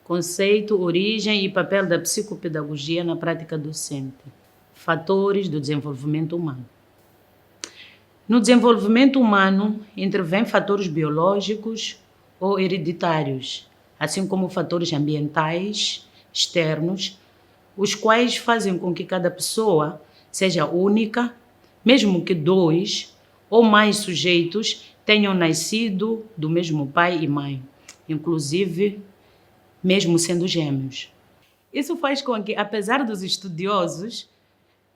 Conceito, origem e papel da psicopedagogia na prática docente. Fatores do desenvolvimento humano. No desenvolvimento humano, intervêm fatores biológicos ou hereditários, assim como fatores ambientais, externos, os quais fazem com que cada pessoa seja única, mesmo que dois ou mais sujeitos tenham nascido do mesmo pai e mãe, inclusive mesmo sendo gêmeos. Isso faz com que, apesar dos estudiosos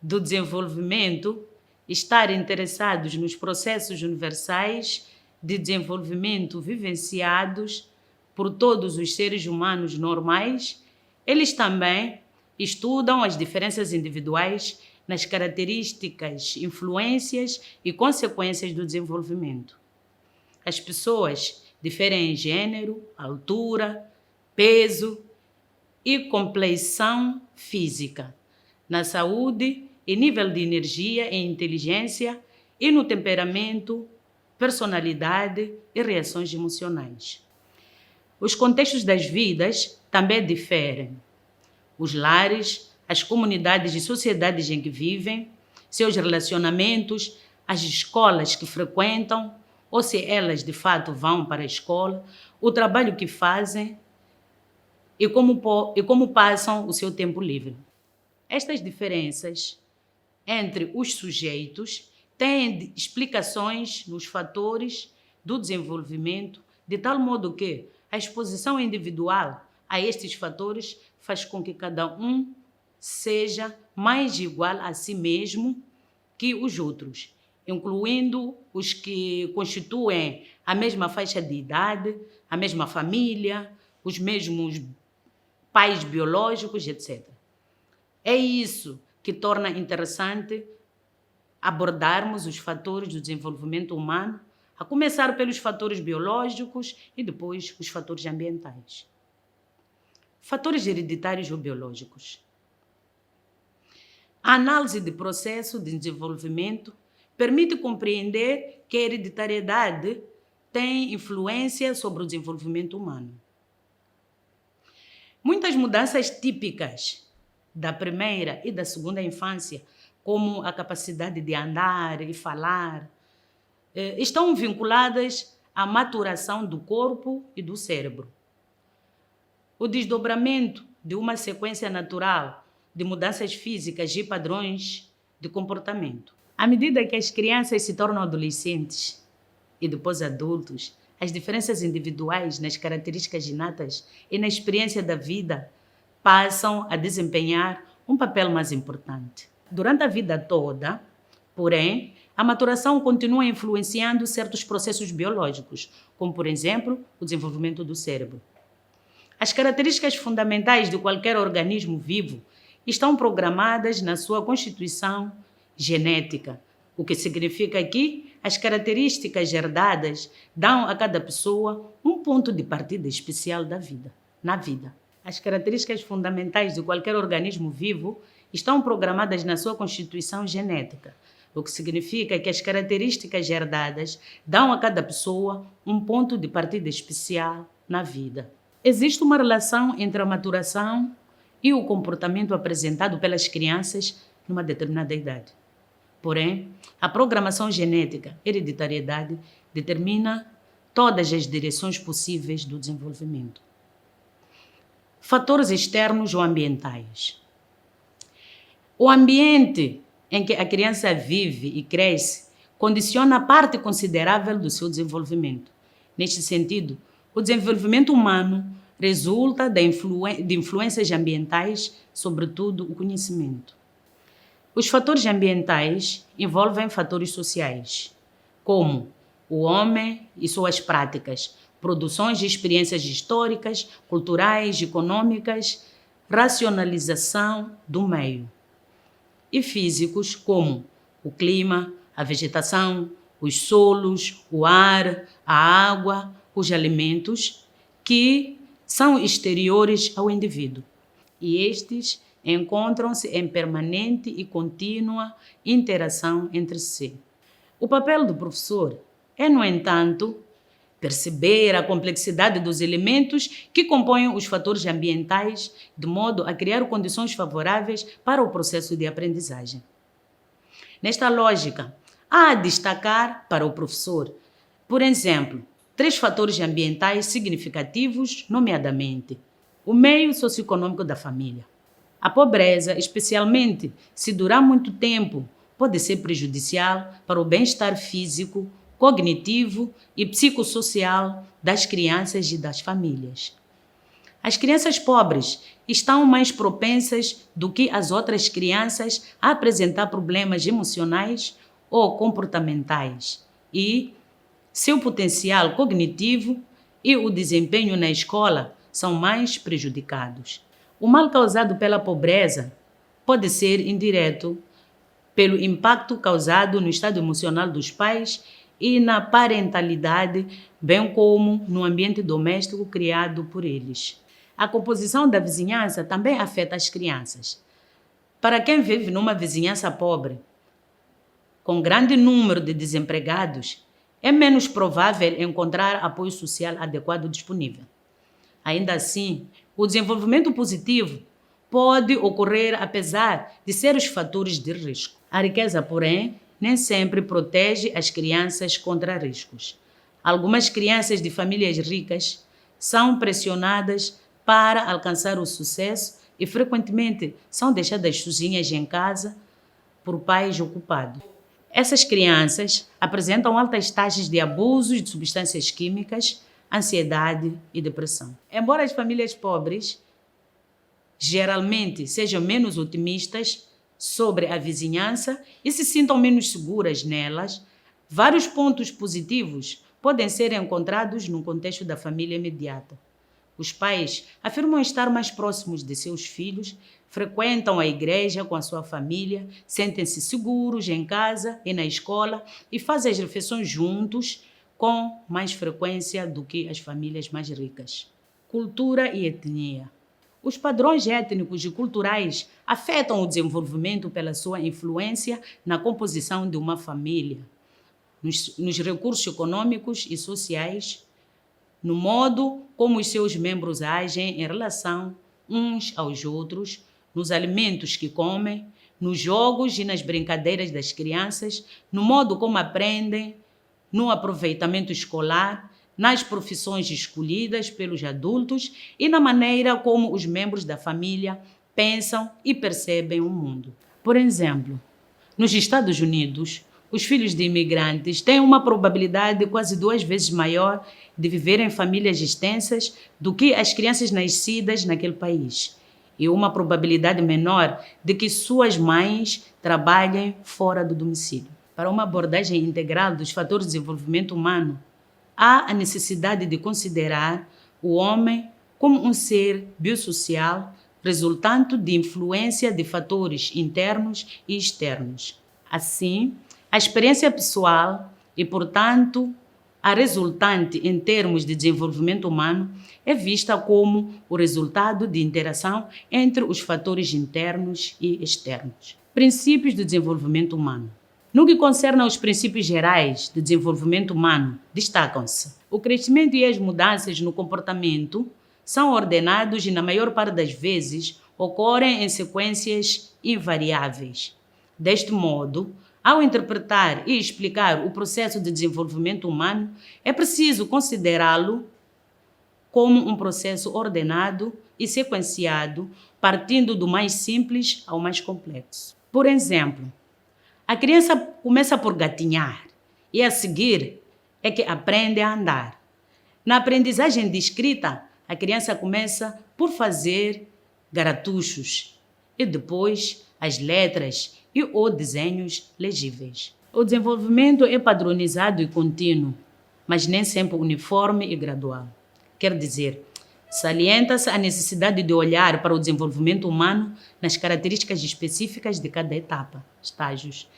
do desenvolvimento estarem interessados nos processos universais de desenvolvimento vivenciados por todos os seres humanos normais, eles também estudam as diferenças individuais nas características, influências e consequências do desenvolvimento. As pessoas diferem em gênero, altura, peso e compleição física, na saúde e nível de energia e inteligência e no temperamento, personalidade e reações emocionais. Os contextos das vidas também diferem. Os lares, as comunidades e sociedades em que vivem, seus relacionamentos, as escolas que frequentam, ou se elas de fato vão para a escola, o trabalho que fazem e como passam o seu tempo livre. Estas diferenças entre os sujeitos têm explicações nos fatores do desenvolvimento, de tal modo que a exposição individual a estes fatores faz com que cada um seja mais igual a si mesmo que os outros, incluindo os que constituem a mesma faixa de idade, a mesma família, os mesmos pais biológicos, etc. É isso que torna interessante abordarmos os fatores do desenvolvimento humano, a começar pelos fatores biológicos e depois os fatores ambientais. Fatores hereditários ou biológicos. A análise do processo de desenvolvimento permite compreender que a hereditariedade tem influência sobre o desenvolvimento humano. Muitas mudanças típicas da primeira e da segunda infância, como a capacidade de andar e falar, estão vinculadas à maturação do corpo e do cérebro. O desdobramento de uma sequência natural de mudanças físicas e padrões de comportamento. À medida que as crianças se tornam adolescentes e depois adultos, as diferenças individuais nas características inatas e na experiência da vida passam a desempenhar um papel mais importante. Durante a vida toda, porém, a maturação continua influenciando certos processos biológicos, como, por exemplo, o desenvolvimento do cérebro. As características fundamentais de qualquer organismo vivo estão programadas na sua constituição genética, o que significa que as características herdadas dão a cada pessoa um ponto de partida especial na vida. As características fundamentais de qualquer organismo vivo estão programadas na sua constituição genética, o que significa que as características herdadas dão a cada pessoa um ponto de partida especial na vida. Existe uma relação entre a maturação e o comportamento apresentado pelas crianças numa determinada idade. Porém, a programação genética, hereditariedade, determina todas as direções possíveis do desenvolvimento. Fatores externos ou ambientais. O ambiente em que a criança vive e cresce condiciona parte considerável do seu desenvolvimento. Neste sentido, o desenvolvimento humano resulta de influências ambientais, sobretudo o conhecimento. Os fatores ambientais envolvem fatores sociais, como o homem e suas práticas, produções de experiências históricas, culturais, econômicas, racionalização do meio. E físicos, como o clima, a vegetação, os solos, o ar, a água, os alimentos, que são exteriores ao indivíduo. E estes encontram-se em permanente e contínua interação entre si. O papel do professor é, no entanto, perceber a complexidade dos elementos que compõem os fatores ambientais, de modo a criar condições favoráveis para o processo de aprendizagem. Nesta lógica, há a destacar para o professor, por exemplo, 3 fatores ambientais significativos, nomeadamente: o meio socioeconômico da família. A pobreza, especialmente se durar muito tempo, pode ser prejudicial para o bem-estar físico, cognitivo e psicossocial das crianças e das famílias. As crianças pobres estão mais propensas do que as outras crianças a apresentar problemas emocionais ou comportamentais e seu potencial cognitivo e o desempenho na escola são mais prejudicados. O mal causado pela pobreza pode ser indireto pelo impacto causado no estado emocional dos pais e na parentalidade, bem como no ambiente doméstico criado por eles. A composição da vizinhança também afeta as crianças. Para quem vive numa vizinhança pobre, com grande número de desempregados, é menos provável encontrar apoio social adequado disponível. Ainda assim, o desenvolvimento positivo pode ocorrer apesar de sérios fatores de risco. A riqueza, porém, nem sempre protege as crianças contra riscos. Algumas crianças de famílias ricas são pressionadas para alcançar o sucesso e frequentemente são deixadas sozinhas em casa por pais ocupados. Essas crianças apresentam altas taxas de abusos de substâncias químicas, ansiedade e depressão. Embora as famílias pobres geralmente sejam menos otimistas sobre a vizinhança e se sintam menos seguras nelas, vários pontos positivos podem ser encontrados no contexto da família imediata. Os pais afirmam estar mais próximos de seus filhos, frequentam a igreja com a sua família, sentem-se seguros em casa e na escola e fazem as refeições juntos com mais frequência do que as famílias mais ricas. Cultura e etnia. Os padrões étnicos e culturais afetam o desenvolvimento pela sua influência na composição de uma família, nos recursos econômicos e sociais, no modo como os seus membros agem em relação uns aos outros, nos alimentos que comem, nos jogos e nas brincadeiras das crianças, no modo como aprendem, no aproveitamento escolar, nas profissões escolhidas pelos adultos e na maneira como os membros da família pensam e percebem o mundo. Por exemplo, nos Estados Unidos, os filhos de imigrantes têm uma probabilidade quase 2 vezes maior de viver em famílias extensas do que as crianças nascidas naquele país, e uma probabilidade menor de que suas mães trabalhem fora do domicílio. Para uma abordagem integral dos fatores de desenvolvimento humano, há a necessidade de considerar o homem como um ser biosocial resultante de influência de fatores internos e externos. Assim, a experiência pessoal e, portanto, a resultante em termos de desenvolvimento humano é vista como o resultado de interação entre os fatores internos e externos. Princípios do desenvolvimento humano. No que concerne aos princípios gerais de desenvolvimento humano, destacam-se: o crescimento e as mudanças no comportamento são ordenados e, na maior parte das vezes, ocorrem em sequências invariáveis. Deste modo, ao interpretar e explicar o processo de desenvolvimento humano, é preciso considerá-lo como um processo ordenado e sequenciado, partindo do mais simples ao mais complexo. Por exemplo, a criança começa por gatinhar e, a seguir, é que aprende a andar. Na aprendizagem de escrita, a criança começa por fazer garatuchos e depois as letras e ou desenhos legíveis. O desenvolvimento é padronizado e contínuo, mas nem sempre uniforme e gradual. Quer dizer, salienta-se a necessidade de olhar para o desenvolvimento humano nas características específicas de cada etapa, estágios,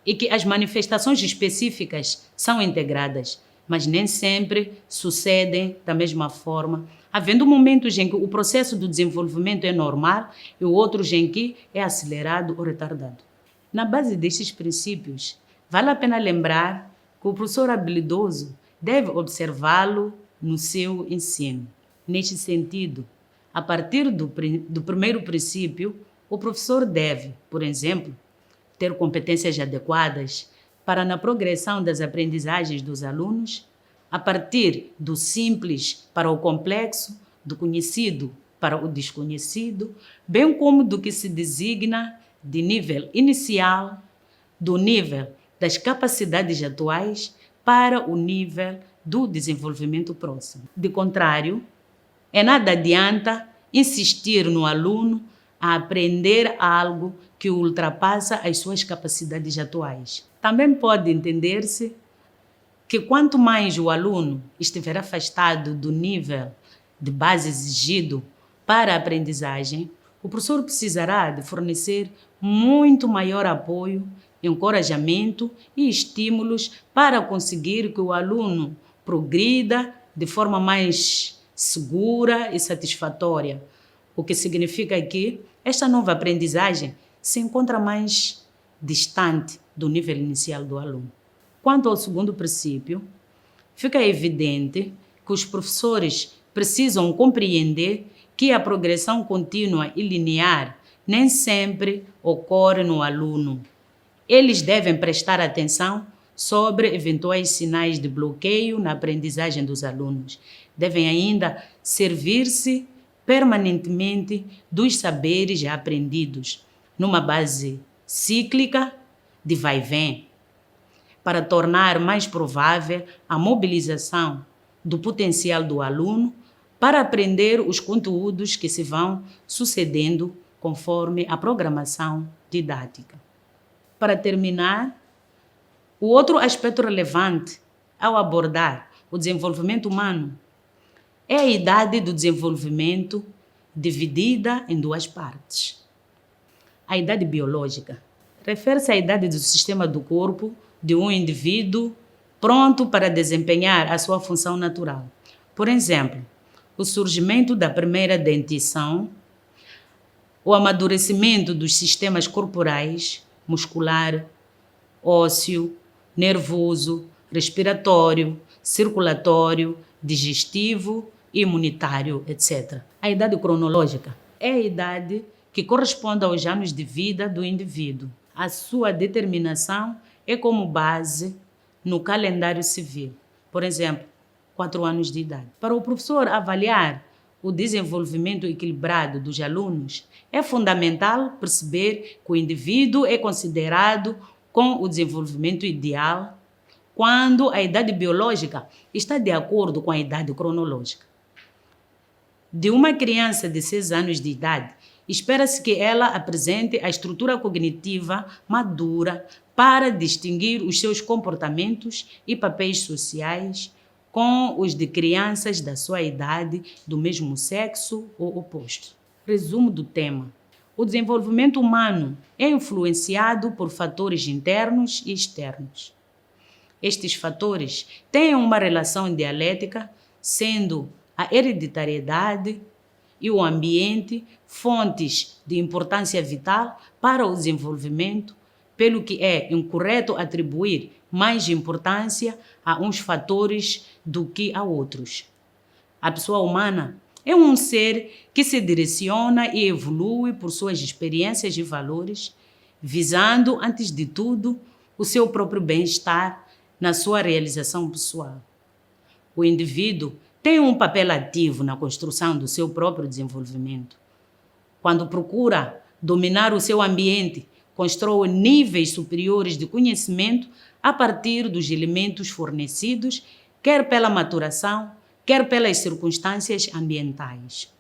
e que as manifestações específicas são integradas, mas nem sempre sucedem da mesma forma, havendo momentos em que o processo do desenvolvimento é normal e outros em que é acelerado ou retardado. Na base destes princípios, vale a pena lembrar que o professor habilidoso deve observá-lo no seu ensino. Neste sentido, a partir do primeiro princípio, o professor deve, por exemplo, ter competências adequadas para na progressão das aprendizagens dos alunos, a partir do simples para o complexo, do conhecido para o desconhecido, bem como do que se designa de nível inicial, do nível das capacidades atuais para o nível do desenvolvimento próximo. De contrário, nada adianta insistir no aluno a aprender algo que ultrapassa as suas capacidades atuais. Também pode entender-se que quanto mais o aluno estiver afastado do nível de base exigido para a aprendizagem, o professor precisará de fornecer muito maior apoio, encorajamento e estímulos para conseguir que o aluno progrida de forma mais segura e satisfatória, o que significa que esta nova aprendizagem se encontra mais distante do nível inicial do aluno. Quanto ao segundo princípio, fica evidente que os professores precisam compreender que a progressão contínua e linear nem sempre ocorre no aluno. Eles devem prestar atenção sobre eventuais sinais de bloqueio na aprendizagem dos alunos. Devem ainda servir-se permanentemente dos saberes já aprendidos, numa base cíclica de vai-vem, para tornar mais provável a mobilização do potencial do aluno para aprender os conteúdos que se vão sucedendo conforme a programação didática. Para terminar, o outro aspecto relevante ao abordar o desenvolvimento humano é a idade do desenvolvimento dividida em duas partes. A idade biológica refere-se à idade do sistema do corpo de um indivíduo pronto para desempenhar a sua função natural. Por exemplo, o surgimento da primeira dentição, o amadurecimento dos sistemas corporais, muscular, ósseo, nervoso, respiratório, circulatório, digestivo, imunitário, etc. A idade cronológica é a idade que corresponde aos anos de vida do indivíduo. A sua determinação é como base no calendário civil. Por exemplo, 4 anos de idade. Para o professor avaliar o desenvolvimento equilibrado dos alunos, é fundamental perceber que o indivíduo é considerado com o desenvolvimento ideal quando a idade biológica está de acordo com a idade cronológica. De uma criança de 6 anos de idade, espera-se que ela apresente a estrutura cognitiva madura para distinguir os seus comportamentos e papéis sociais com os de crianças da sua idade, do mesmo sexo ou oposto. Resumo do tema. O desenvolvimento humano é influenciado por fatores internos e externos. Estes fatores têm uma relação dialética, sendo a hereditariedade e o ambiente fontes de importância vital para o desenvolvimento, pelo que é incorreto atribuir mais importância a uns fatores do que a outros. A pessoa humana é um ser que se direciona e evolui por suas experiências e valores, visando, antes de tudo, o seu próprio bem-estar na sua realização pessoal. O indivíduo tem um papel ativo na construção do seu próprio desenvolvimento. Quando procura dominar o seu ambiente, constrói níveis superiores de conhecimento a partir dos elementos fornecidos, quer pela maturação, quer pelas circunstâncias ambientais.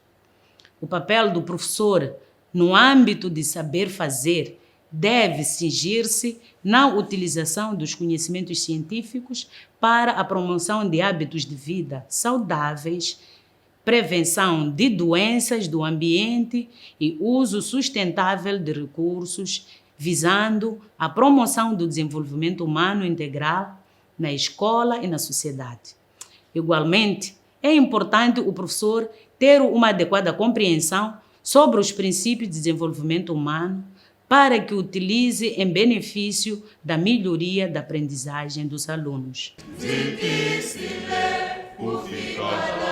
O papel do professor no âmbito de saber fazer deve cingir-se na utilização dos conhecimentos científicos para a promoção de hábitos de vida saudáveis, prevenção de doenças do ambiente e uso sustentável de recursos, visando a promoção do desenvolvimento humano integral, na escola e na sociedade. Igualmente, é importante o professor ter uma adequada compreensão sobre os princípios de desenvolvimento humano para que utilize em benefício da melhoria da aprendizagem dos alunos. Difícil é o ficar